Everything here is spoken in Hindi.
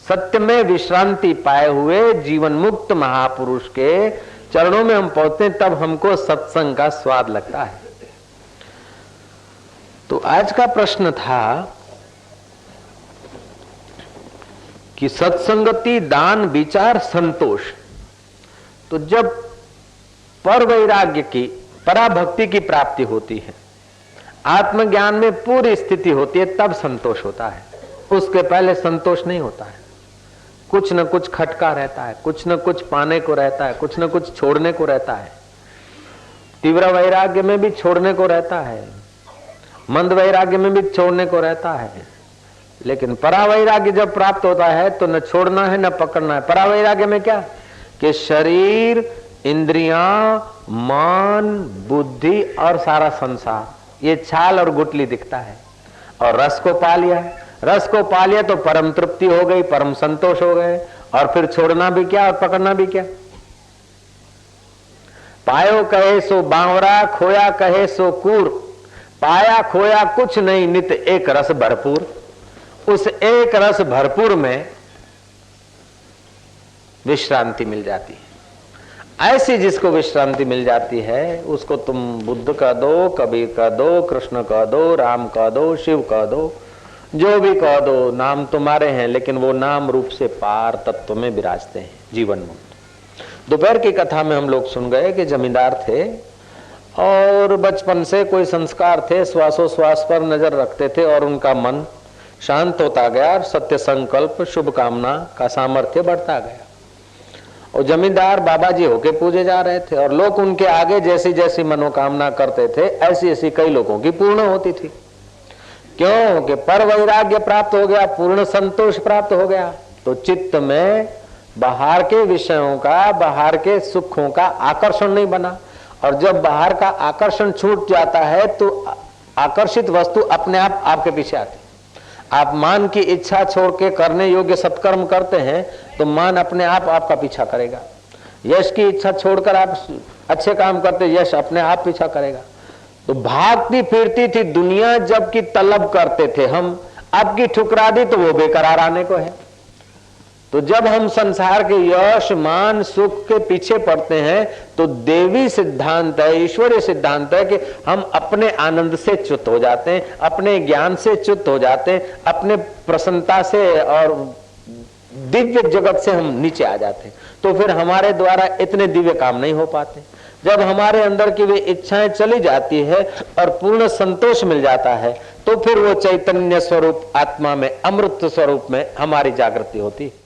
सत्य में विश्रांति पाए हुए जीवन मुक्त महापुरुष के चरणों में हम पहुंचते हैं, तब हमको सत्संग का स्वाद लगता है। तो आज का प्रश्न था कि सत्संगति, दान, विचार, संतोष। तो जब पर वैराग्य की, पराभक्ति की प्राप्ति होती है, आत्मज्ञान में पूरी स्थिति होती है, तब संतोष होता है। उसके पहले संतोष नहीं होता है। कुछ न कुछ खटका रहता है, कुछ न कुछ पाने को रहता है, कुछ न कुछ छोड़ने को रहता है। तीव्र वैराग्य में भी छोड़ने को रहता है, मंद वैराग्य में भी छोड़ने को रहता है। लेकिन परावैराग्य जब प्राप्त होता है तो न छोड़ना है न पकड़ना है। परावैराग्य में क्या कि शरीर, इंद्रियां, मन, बुद्धि और सारा संसार ये छाल और गुटली दिखता है। और रस को पा लिया है, रस को पा लिया तो परम तृप्ति हो गई, परम संतोष हो गए। और फिर छोड़ना भी क्या और पकड़ना भी क्या। पायो कहे सो बावरा, खोया कहे सो कूर, पाया खोया कुछ नहीं, नित एक रस भरपूर। उस एक रस भरपूर में विश्रांति मिल जाती है। ऐसी जिसको विश्रांति मिल जाती है उसको तुम बुद्ध कह दो, कबीर कह दो, कृष्ण कह दो, राम कह दो, शिव कह दो, जो भी कह दो, नाम तुम्हारे हैं, लेकिन वो नाम रूप से पार तत्व में विराजते हैं, जीवन मुक्त। दोपहर की कथा में हम लोग सुन गए कि जमींदार थे और बचपन से कोई संस्कार थे, श्वासोश्वास पर नजर रखते थे और उनका मन शांत होता गया, सत्य संकल्प, शुभ कामना का सामर्थ्य बढ़ता गया। और जमींदार बाबा जी होके पूजे जा रहे थे और लोग उनके आगे जैसी जैसी मनोकामना करते थे ऐसी ऐसी कई लोगों की पूर्ण होती थी। क्यों कि पर वैराग्य प्राप्त हो गया, पूर्ण संतोष प्राप्त हो गया। तो चित्त में बाहर के विषयों का, बाहर के सुखों का आकर्षण नहीं बना। और जब बाहर का आकर्षण छूट जाता है तो आकर्षित वस्तु अपने आप आपके पीछे आती। आप मान की इच्छा छोड़ के करने योग्य सत्कर्म करते हैं तो मान अपने आप आपका पीछा करेगा। यश की इच्छा छोड़कर आप अच्छे काम करते, यश अपने आप पीछा करेगा। तो भागती फिरती थी दुनिया जब की तलब करते थे हम, अब की ठुकरा दी तो वो बेकरार आने को है। तो जब हम संसार के यश, मान, सुख के पीछे पड़ते हैं तो देवी सिद्धांत है, ईश्वरीय सिद्धांत है कि हम अपने आनंद से च्युत हो जाते हैं, अपने ज्ञान से च्युत हो जाते हैं, अपने प्रसन्नता से और दिव्य जगत से हम नीचे आ जाते हैं। तो फिर हमारे द्वारा इतने दिव्य काम नहीं हो पाते। जब हमारे अंदर की वे इच्छाएं चली जाती है और पूर्ण संतोष मिल जाता है तो फिर वो चैतन्य स्वरूप आत्मा में, अमृत स्वरूप में हमारी जागृति होती है।